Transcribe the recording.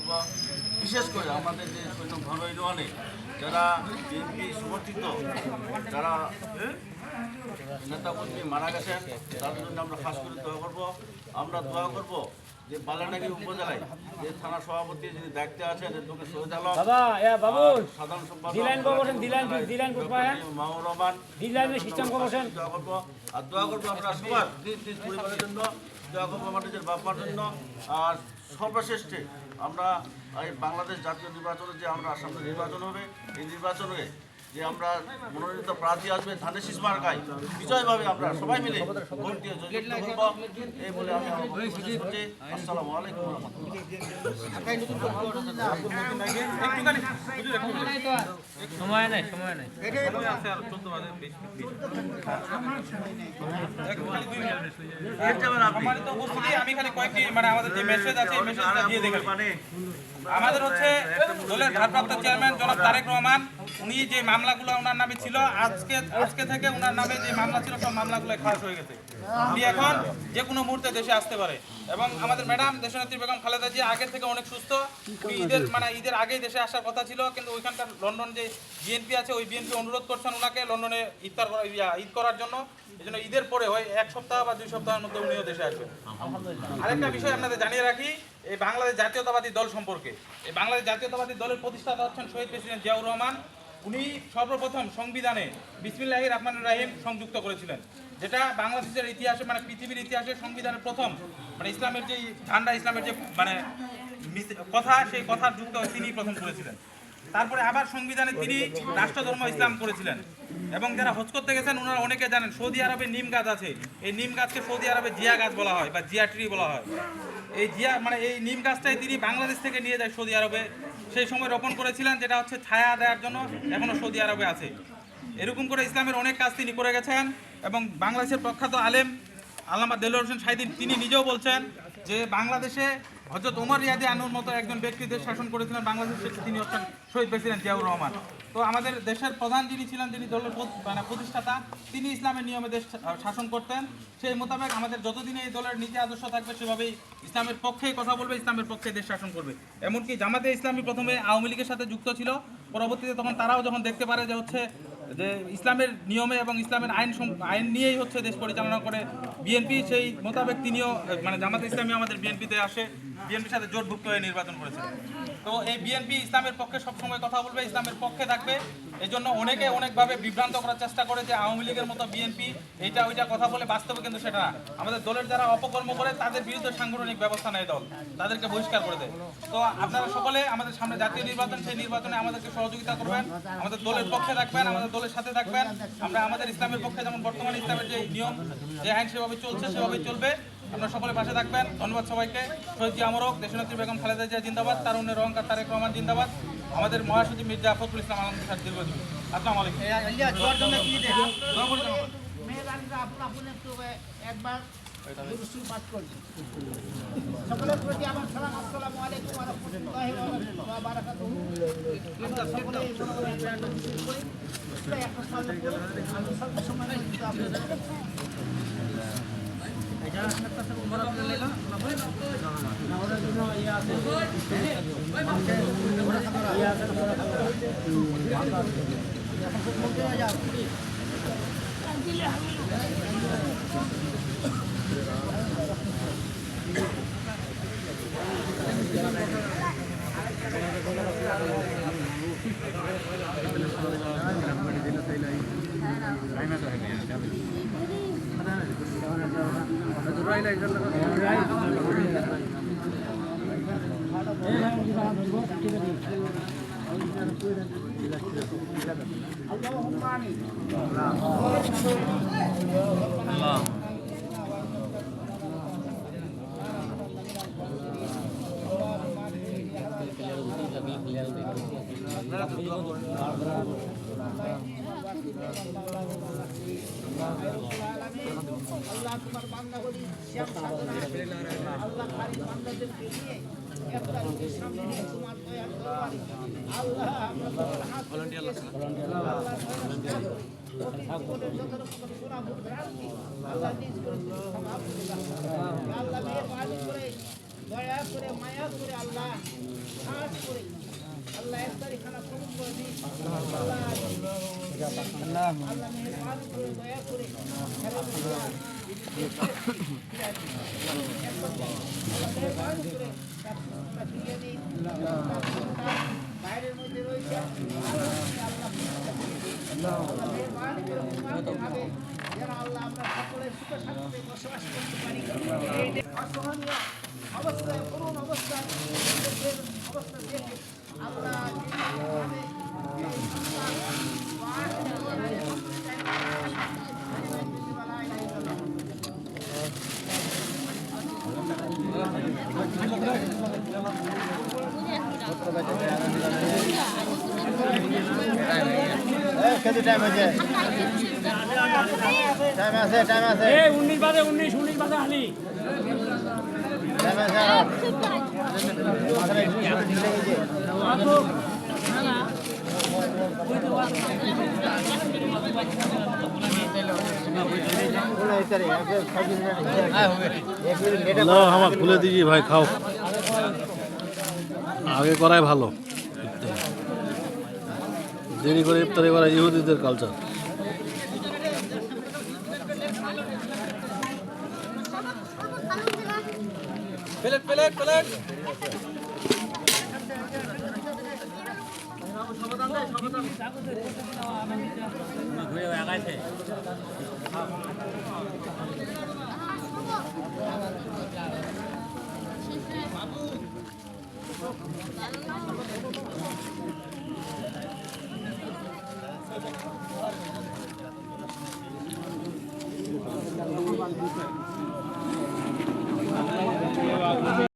করব। বিশেষ করে আমাদের যে সৈন্য ঘন ইউনিয়নে যারা বিএনপি সমর্থিত যারা নেতাকর্মী মারা গেছেন তাদের জন্য আমরা খাস করে দোয়া করব। আমরা দোয়া করব যে বালানাগি উপজেলায় যে থানা সভাপতি যিনি দায়িত্বে আছেন এদেরকে শহীদ আলম সাধারণ সম্পাদক মাহমুদ রহমান দোয়া করবো। আর দোয়া করবো আমরা সবার নিজ নিজ পরিবারের জন্য, দোয়া করবো আমার নিজের বাবার জন্য। আর সর্বশ্রেষ্ঠে আমরা এই বাংলাদেশ জাতীয় নির্বাচনে যে আমরা সামনে নির্বাচন হবে, এই নির্বাচনে যে আমরা মনোনীত প্রার্থী আসবে ধানের শীষ মার্কায় বিজয়ভাবে আমরা সবাই মিলে ভোট দিয়ে জয়যুক্ত করব এই বলে আমি করছি। আসসালামু আলাইকুম আমি খালি কয়েকটি আমাদের যে মেসেজ আছে এই মেসেজটা দিয়ে দেখেন। আমাদের হচ্ছে দলের ভারপ্রাপ্ত চেয়ারম্যান জনাব তারেক রহমান, উনি যে মামলাগুলো ওনার নামে ছিল আজকে থেকে ওনার নামে যে মামলা ছিল সব মামলাগুলো খালাস হয়ে গেছে। উনি এখন যে কোনো মুহূর্তে দেশে আসতে পারে। এবং আমাদের ম্যাডাম দেশনেত্রী বেগম খালেদা জিয়া আগের থেকে অনেক সুস্থ। উনি ঈদের আগেই দেশে আসার কথা ছিল, কিন্তু ওইখানকার লন্ডন যে বিএনপি আছে ওই বিএনপি অনুরোধ করছেন ওনাকে লন্ডনে ঈদ করার জন্য। এই জন্য ঈদের পরে হয় 1 সপ্তাহ বা 2 সপ্তাহের মধ্যে উনিও দেশে আসবেন। আরেকটা বিষয় আপনাদের জানিয়ে রাখি এই বাংলাদেশ জাতীয়তাবাদী দল সম্পর্কে। এই বাংলাদেশ জাতীয়তাবাদী দলের প্রতিষ্ঠাতা হচ্ছেন শহীদ প্রেসিডেন্ট জিয়াউর রহমান। উনি সর্বপ্রথম সংবিধানে বিসমিল্লাহির রহমানির রহিম সংযুক্ত করেছিলেন, যেটা বাংলাদেশের ইতিহাসে পৃথিবীর ইতিহাসে সংবিধানের প্রথম ইসলামের যে ঝান্ডা, ইসলামের যে কথা, সেই কথার যুক্ত তিনি প্রথম করেছিলেন। তারপরে আবার সংবিধানে তিনি রাষ্ট্রধর্ম ইসলাম করেছিলেন। এবং যারা হজ করতে গেছেন ওনারা অনেকে জানেন সৌদি আরবে নিম গাছ আছে, এই নিম গাছকে সৌদি আরবে জিয়া গাছ বলা হয় বা জিয়া ট্রি বলা হয়। এই জিয়া এই নিম গাছটাই তিনি বাংলাদেশ থেকে নিয়ে যায় সৌদি আরবে, সেই সময় রোপণ করেছিলেন, যেটা হচ্ছে ছায়া দেওয়ার জন্য এখনও সৌদি আরবে আছে। এরকম করে ইসলামের অনেক কাজ তিনি করে গেছেন। এবং বাংলাদেশের প্রখ্যাত আলেম আল্লামা দেলোয়ার হোসেন সাইদী তিনি নিজেও বলছেন যে বাংলাদেশে হযরত ওমর রিয়াদি আনুর মতো একজন ব্যক্তি দেশ শাসন করেছিলেন বাংলাদেশের, তিনি হচ্ছেন শহীদ প্রেসিডেন্ট জিয়াউর রহমান। তো আমাদের দেশের প্রধান যিনি ছিলেন, যিনি দলের প্রতিষ্ঠাতা, তিনি ইসলামের নিয়মে দেশ শাসন করতেন। সেই মোতাবেক আমাদের যতদিনে এই দলের নীতি আদর্শ থাকবে সেভাবেই ইসলামের পক্ষেই কথা বলবে, ইসলামের পক্ষে দেশ শাসন করবে। এমনকি জামাতে ইসলামী প্রথমে আওয়ামী লীগের সাথে যুক্ত ছিল, পরবর্তীতে তখন তারাও যখন দেখতে পারে যে হচ্ছে যে ইসলামের নিয়মে এবং ইসলামের আইন নিয়েই হচ্ছে দেশ পরিচালনা করে বিএনপি, সেই মোতাবেক তিনিও জামাতে ইসলামী আমাদের বিএনপিতে আসে, বিএনপির সাথে জোটভুক্ত হয়ে নির্বাচন করেছে। তো এই বিএনপি ইসলামের পক্ষে সবসময় কথা বলবে, ইসলামের পক্ষে থাকবে। এই জন্য অনেকভাবে বিভ্রান্ত করার চেষ্টা করে যে আওয়ামী লীগের মতো বিএনপি এইটা ওইটা কথা বলে, বাস্তবে কিন্তু সেটা না। আমাদের দলের যারা অপকর্ম করে তাদের বিরুদ্ধে সাংগঠনিক ব্যবস্থা নেয় দল, তাদেরকে বহিষ্কার করে দেয়। তো আপনারা সকলে আমাদের সামনে জাতীয় নির্বাচন, সেই নির্বাচনে আমাদেরকে সহযোগিতা করবেন, আমাদের দলের পক্ষে থাকবেন, আমাদের দলের সাথে থাকবেন। আমরা আমাদের ইসলামের পক্ষে, যেমন বর্তমানে ইসলামের যে নিয়ম, যে আইন সেভাবে চলছে সেভাবেই চলবে। আপনারা সকলে পাশে থাকবেন। ধন্যবাদ সবাইকে। শহীদ জিয়া অমর হোক, দেশনেত্রী বেগম খালেদা জিয়া জিন্দাবাদ, তারুণ্যের অহংকার তারেক রহমান জিন্দাবাদ, আমাদের মহাসচিব মির্জা ফখরুল ইসলাম আলমগীর দীর্ঘজীবী। আসসালামু আলাইকুম। সকলের প্রতি আমার সালাম, আসসালামু আলাইকুম ওয়া রাহমাতুল্লাহি ওয়া বারাকাতুহু। আমরা সকলে একটা সামনে আমি স্বল্প সময়ের মধ্যে আপনাদের এটা একটা উমরা করে নিলাম আমরা জন্য ইয়া আছে ইয়া আছে এখন বলতে যাও আল্লাহ তোমার বান্দাগুলি শ্যাম সাধনা আল্লাহ খালি বান্দাদেরকে নিয়ে একটা রোগীর সামনে নিয়ে তোমার দয়ার দরবারে আল্লাহ আমরা তোমার হাত যত রকম সোনা ভুল ভ্রান্তি আল্লাহ নিজ করে তুমি ক্ষমা করে দাও। আল্লাহ মেহরবানি করে দয়া করে মায়া করে আল্লাহ খাস করে আল্লাহ ইফতারি খানা কবুল করে দিন আল্লাহ মেহরবানি করে দয়া করে আল্লাহ মেহরবানি করে তার ফিরিয়ে দিন বাইরের মধ্যে রয়েছে আল্লাহ মেহরবানি করে ভাবে যেন আল্লাহ আমরা সকলের সুখে শান্তিতে বসবাস করতে পারি এই অসহনীয় অবস্থায় করুণ অবস্থায় দেশের অবস্থা দেখে আল্লাহ কত টাইম আছে? টাইম আছে, টাইম আছে। 19 বাজে 19 বাজে হালি টাইম আছে। মাথায় একটু ঠিক লেগেছে। আমার খুলে দিজি ভাই, খাও। আগে করাই ভালো, দেরি করে ইফতারি করা ইহুদিদের কালচার। প্লেট প্লেট প্লেট ঘুরে